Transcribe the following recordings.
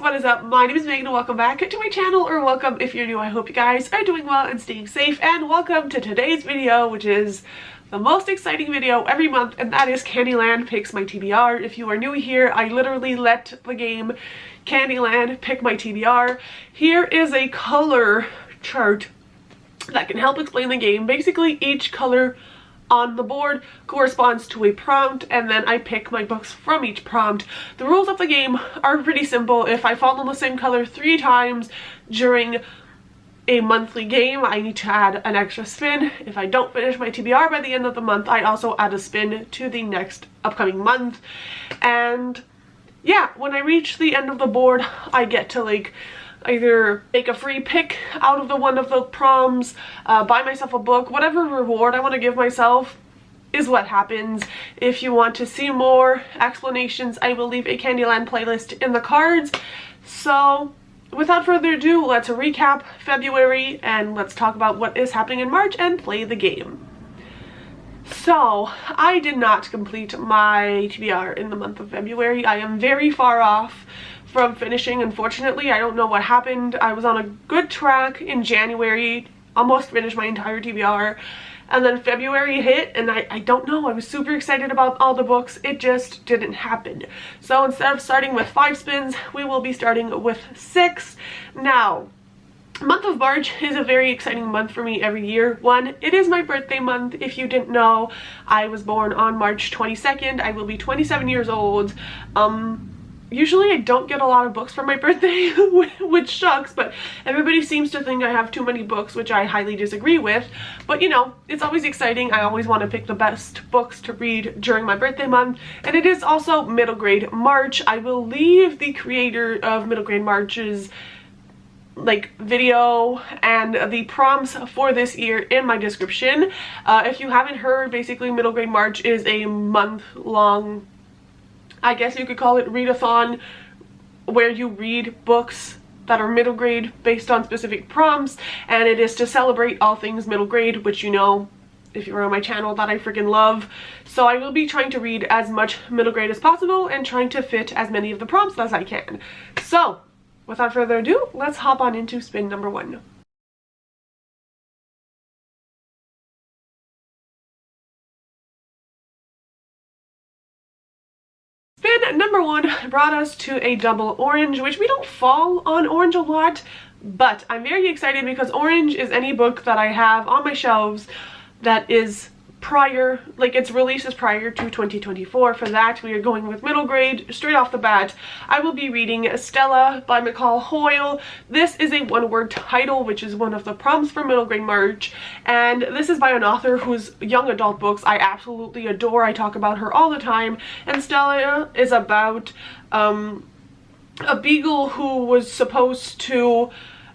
what is up? My name is Megan and welcome back to my channel, or welcome if you're new. I hope you guys are doing well and staying safe, and welcome to today's video, which is the most exciting video every month, and that is Candyland Picks My TBR. If you are new here, I literally let the game Candyland Pick My TBR. Here is a color chart that can help explain the game. Basically, each color on the board corresponds to a prompt, and then I pick my books from each prompt. The rules of the game are pretty simple. If I fall on the same color 3 times during a monthly game, I need to add an extra spin. If I don't finish my TBR by the end of the month, I also add a spin to the next upcoming month. And yeah, when I reach the end of the board, I get to like either make a free pick out of one of the prompts, buy myself a book, whatever reward I want to give myself is what happens. If you want to see more explanations, I will leave a Candyland playlist in the cards. So without further ado, let's recap February and let's talk about what is happening in March and play the game. So I did not complete my TBR in the month of February. I am very far off from finishing, unfortunately. I don't know what happened. I was on a good track in January, almost finished my entire TBR, and then February hit and I don't know, I was super excited about all the books. It just didn't happen. So instead of starting with 5 spins, we will be starting with 6. Now, month of March is a very exciting month for me every year. One, it is my birthday month. If you didn't know, I was born on March 22nd. I will be 27 years old. Usually I don't get a lot of books for my birthday, which sucks, but everybody seems to think I have too many books, which I highly disagree with. But you know, it's always exciting. I always want to pick the best books to read during my birthday month. And it is also middle grade March. I will leave the creator of middle grade March's video and the prompts for this year in my description. If you haven't heard, basically middle grade March is a month-long, I guess you could call it, readathon, where you read books that are middle grade based on specific prompts, and it is to celebrate all things middle grade, which you know, if you're on my channel, that I freaking love. So I will be trying to read as much middle grade as possible and trying to fit as many of the prompts as I can. So without further ado, let's hop on into spin number 1. Spin number 1 brought us to a double orange, which we don't fall on orange a lot, but I'm very excited because orange is any book that I have on my shelves that is prior, its release is prior to 2024. For that, we are going with middle grade straight off the bat. I will be reading Stella by McCall Hoyle. This is a one-word title, which is one of the prompts for middle grade March, and this is by an author whose young adult books I absolutely adore. I talk about her all the time, and Stella is about a beagle who was supposed to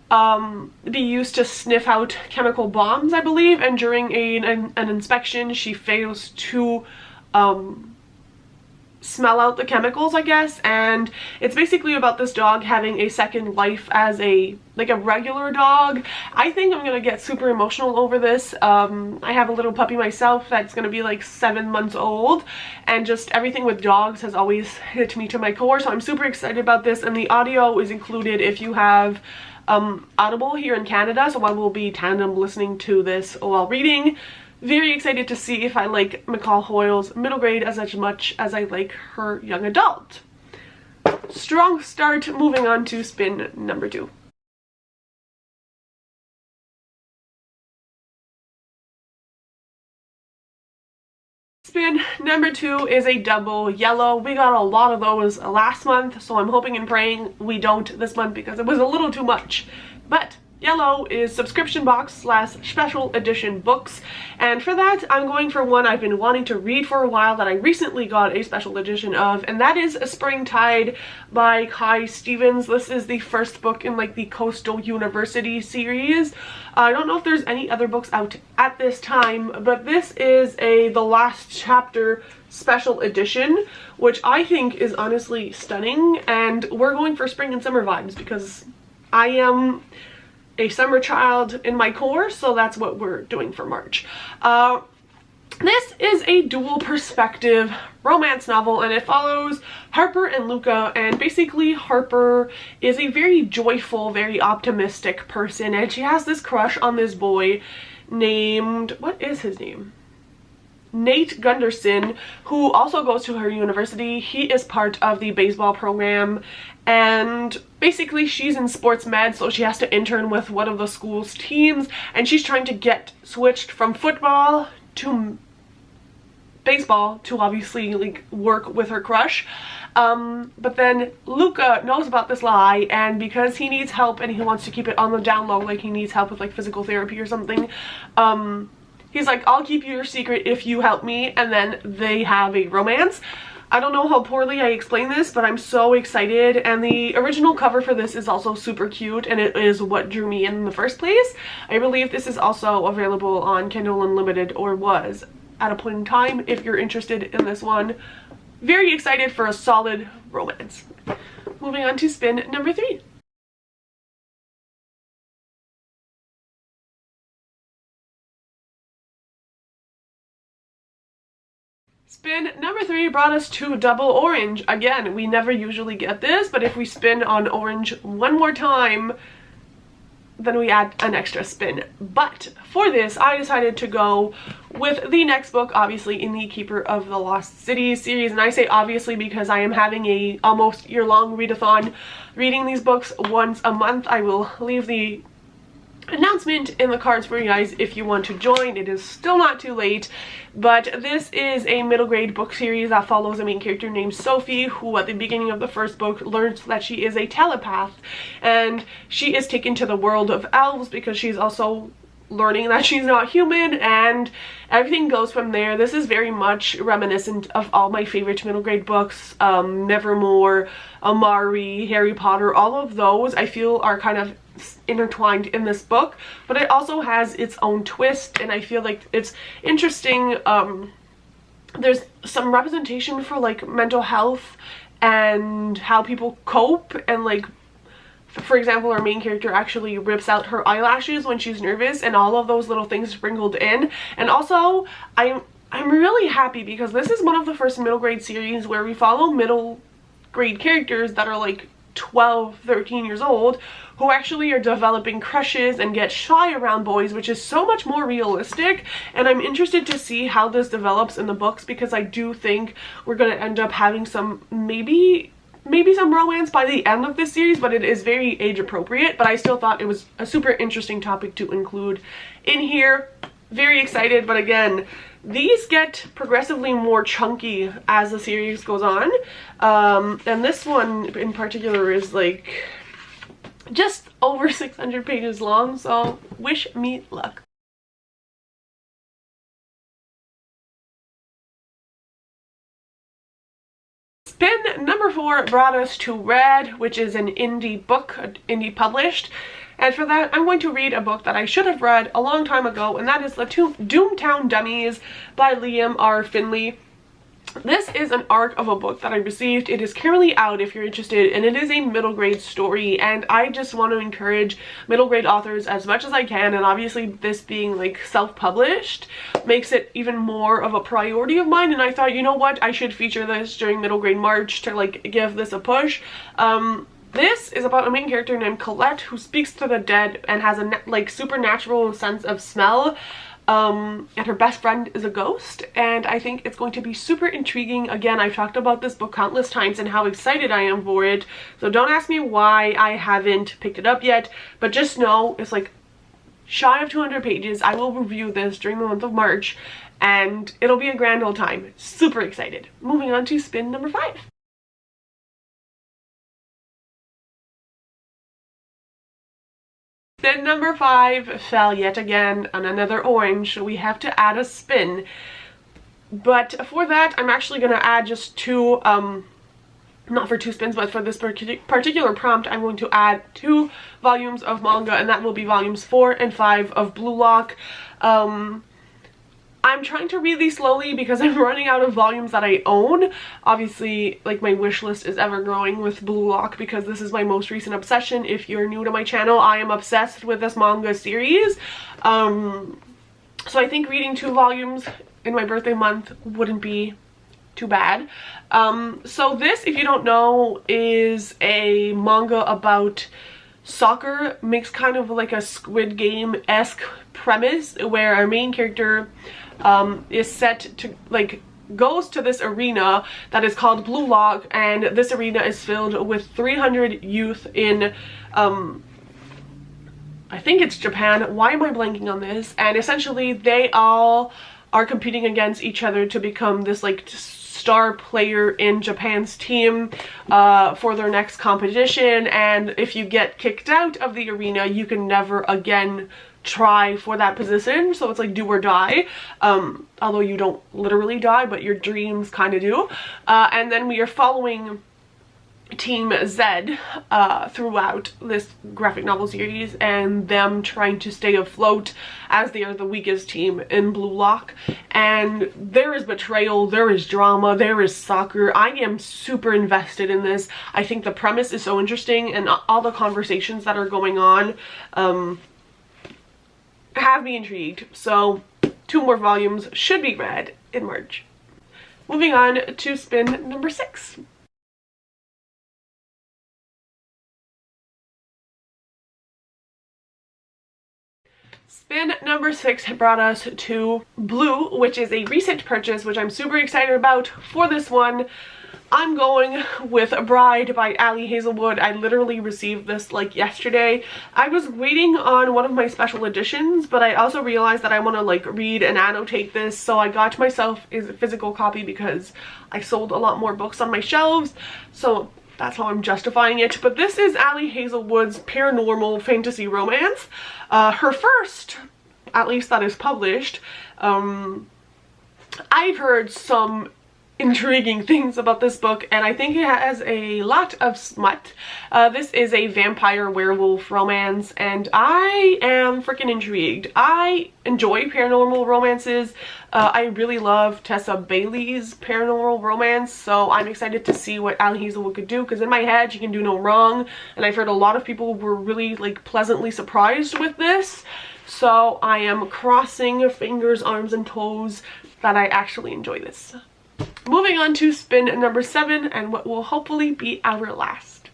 be used to sniff out chemical bombs, I believe, and during an inspection she fails to smell out the chemicals, I guess, and it's basically about this dog having a second life as a regular dog. I think I'm gonna get super emotional over this. I have a little puppy myself that's gonna be like 7 months old, and just everything with dogs has always hit me to my core, so I'm super excited about this. And the audio is included if you have Audible here in Canada, so I will be tandem listening to this while reading. Very excited to see if I like McCall Hoyle's middle grade as much as I like her young adult. Strong start. Moving on to spin number 2. Spin number 2 is a double yellow. We got a lot of those last month, so I'm hoping and praying we don't this month because it was a little too much. But yellow is subscription box / special edition books, and for that I'm going for one I've been wanting to read for a while that I recently got a special edition of, and that is Springtide by Kai Stevens. This is the first book in the Coastal University series. I don't know if there's any other books out at this time, but this is the last chapter special edition, which I think is honestly stunning, and we're going for spring and summer vibes because I am a summer child in my core, so that's what we're doing for March. This is a dual perspective romance novel, and it follows Harper and Luca, and basically Harper is a very joyful, very optimistic person, and she has this crush on this boy named, what is his name? Nate Gunderson, who also goes to her university. He is part of the baseball program, and basically she's in sports med, so she has to intern with one of the school's teams, and she's trying to get switched from football to baseball to obviously like work with her crush. But then Luca knows about this lie, and because he needs help and he wants to keep it on the down low, like he needs help with like physical therapy or something, he's like, I'll keep your secret if you help me, and then they have a romance. I don't know how poorly I explain this, but I'm so excited, and the original cover for this is also super cute, and it is what drew me in the first place. I believe this is also available on Kindle Unlimited, or was at a point in time, if you're interested in this one. Very excited for a solid romance. Moving on to spin number 3. Spin number 3 brought us to double orange. Again, we never usually get this, but if we spin on orange one more time, then we add an extra spin. But for this, I decided to go with the next book, obviously in the Keeper of the Lost Cities series. And I say obviously because I am having a almost year-long readathon, reading these books once a month. I will leave the announcement in the cards for you guys if you want to join. It is still not too late, but this is a middle grade book series that follows a main character named Sophie, who at the beginning of the first book learns that she is a telepath, and she is taken to the world of elves because she's also learning that she's not human, and everything goes from there. This is very much reminiscent of all my favorite middle grade books, Nevermore, Amari, Harry Potter. All of those I feel are kind of intertwined in this book, but it also has its own twist, and I feel like it's interesting. There's some representation for like mental health and how people cope, and like, for example, our main character actually rips out her eyelashes when she's nervous, and all of those little things sprinkled in. And also I'm really happy because this is one of the first middle grade series where we follow middle grade characters that are like 12, 13 years old, who actually are developing crushes and get shy around boys, which is so much more realistic. And I'm interested to see how this develops in the books, because I do think we're going to end up having some, maybe some romance by the end of this series, but it is very age appropriate. But I still thought it was a super interesting topic to include in here. Very excited, but again, these get progressively more chunky as the series goes on. And this one in particular is like just over 600 pages long, so wish me luck. Spin number 4 brought us to Red, which is an indie book, indie published. And for that, I'm going to read a book that I should have read a long time ago, and that is The Doomtown Dummies by Liam R. Finley. This is an arc of a book that I received. It is currently out if you're interested, and it is a middle grade story, and I just want to encourage middle grade authors as much as I can, and obviously this being like self-published makes it even more of a priority of mine. And I thought, you know what, I should feature this during middle grade March to like give this a push. This is about a main character named Colette who speaks to the dead and has a like supernatural sense of smell. And her best friend is a ghost, and I think it's going to be super intriguing. Again, I've talked about this book countless times and how excited I am for it, so don't ask me why I haven't picked it up yet, but just know it's like shy of 200 pages. I will review this during the month of March, and it'll be a grand old time. Super excited. Moving on to spin number 5. Spin number 5 fell yet again on another orange, so we have to add a spin. But for that, I'm actually going to add just 2, not for 2 spins, but for this particular prompt, I'm going to add 2 volumes of manga, and that will be volumes 4 and 5 of Blue Lock. I'm trying to read these slowly because I'm running out of volumes that I own. Obviously, like, my wish list is ever growing with Blue Lock because this is my most recent obsession. If you're new to my channel, I am obsessed with this manga series. So I think reading 2 volumes in my birthday month wouldn't be too bad. So this, if you don't know, is a manga about soccer, makes kind of like a Squid Game-esque premise where our main character is set to like goes to this arena that is called Blue Lock, and this arena is filled with 300 youth in I think it's Japan. Why am I blanking on this? And essentially they all are competing against each other to become this like star player in Japan's team for their next competition, and if you get kicked out of the arena you can never again try for that position. So it's like do or die, although you don't literally die, but your dreams kind of do. And then we are following Team Z throughout this graphic novel series, and them trying to stay afloat as they are the weakest team in Blue Lock. And there is betrayal, there is drama, there is soccer. I am super invested in this. I think the premise is so interesting, and all the conversations that are going on have me intrigued. So 2 more volumes should be read in March. Moving on to spin number 6. Spin number 6 brought us to Blue, which is a recent purchase, which I'm super excited about. For this one, I'm going with Bride by Ali Hazelwood. I literally received this like yesterday. I was waiting on one of my special editions, but I also realized that I want to like read and annotate this, so I got myself a physical copy because I sold a lot more books on my shelves, so that's how I'm justifying it. But this is Ali Hazelwood's paranormal fantasy romance. Her first, at least that is published. I've heard some intriguing things about this book, and I think it has a lot of smut. This is a vampire werewolf romance, and I am freaking intrigued. I enjoy paranormal romances. I really love Tessa Bailey's paranormal romance, so I'm excited to see what Ali Hazelwood could do, because in my head she can do no wrong, and I've heard a lot of people were really like pleasantly surprised with this. So I am crossing fingers, arms, and toes that I actually enjoy this. Moving on to spin number 7, and what will hopefully be our last.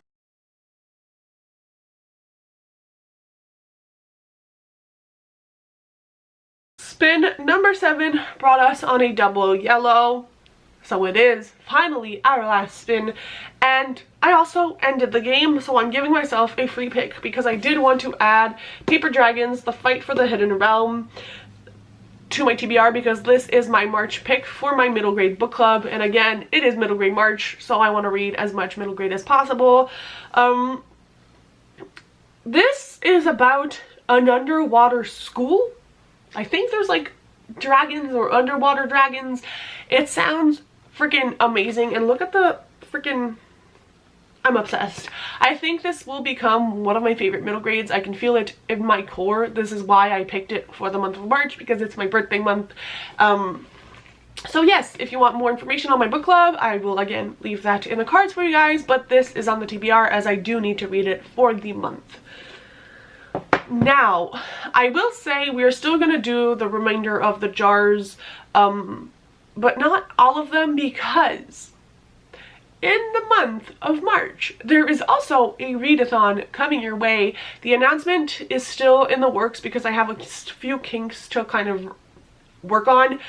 Spin number 7 brought us on a double yellow, so it is finally our last spin. And I also ended the game, so I'm giving myself a free pick because I did want to add Paper Dragons: The Fight for the Hidden Realm to my TBR, because this is my March pick for my middle grade book club, and again it is middle grade March, so I want to read as much middle grade as possible. This is about an underwater school. I think there's like dragons or underwater dragons. It sounds freaking amazing, and look at the freaking, I'm obsessed. I think this will become one of my favorite middle grades. I can feel it in my core. This is why I picked it for the month of March, because it's my birthday month. So yes, if you want more information on my book club, I will again leave that in the cards for you guys, but this is on the TBR as I do need to read it for the month. Now, I will say we're still going to do the remainder of the jars, but not all of them, because in the month of March, there is also a readathon coming your way. The announcement is still in the works because I have a few kinks to kind of work on.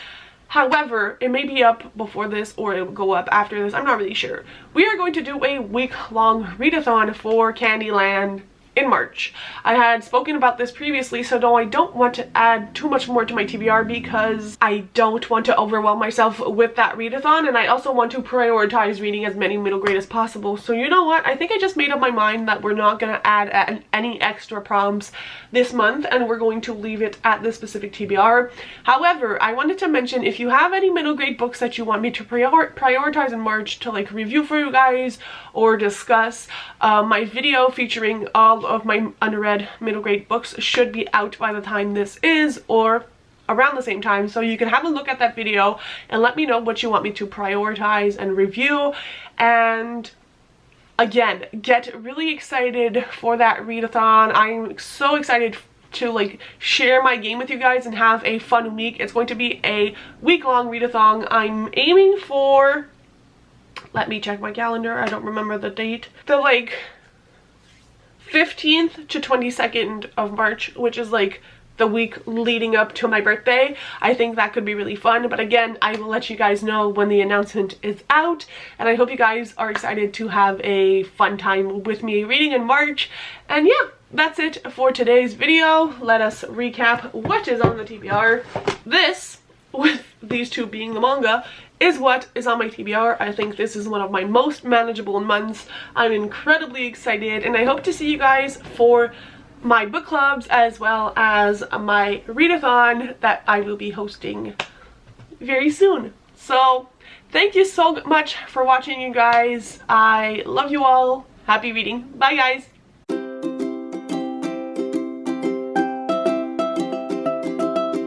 However, it may be up before this or it will go up after this. I'm not really sure. We are going to do a week-long readathon for Candyland in March. I had spoken about this previously, so no, I don't want to add too much more to my TBR because I don't want to overwhelm myself with that readathon, and I also want to prioritize reading as many middle grade as possible. So you know what? I think I just made up my mind that we're not going to add any extra prompts this month, and we're going to leave it at this specific TBR. However, I wanted to mention, if you have any middle grade books that you want me to prioritize in March to like review for you guys or discuss, my video featuring all of my unread middle grade books should be out by the time this is, or around the same time, so you can have a look at that video and let me know what you want me to prioritize and review. And again, get really excited for that readathon. I'm so excited to like share my game with you guys and have a fun week. It's going to be a week-long readathon. I'm aiming for, let me check my calendar, I don't remember the date, the like 15th to 22nd of March, which is like the week leading up to my birthday. I think that could be really fun, but again, I will let you guys know when the announcement is out, and I hope you guys are excited to have a fun time with me reading in March. And yeah, that's it for today's video. Let us recap what is on the TBR. This, with these two being the manga, is what is on my TBR. I think this is one of my most manageable months. I'm incredibly excited, and I hope to see you guys for my book clubs as well as my readathon that I will be hosting very soon. So thank you so much for watching, you guys. I love you all. Happy reading. Bye guys.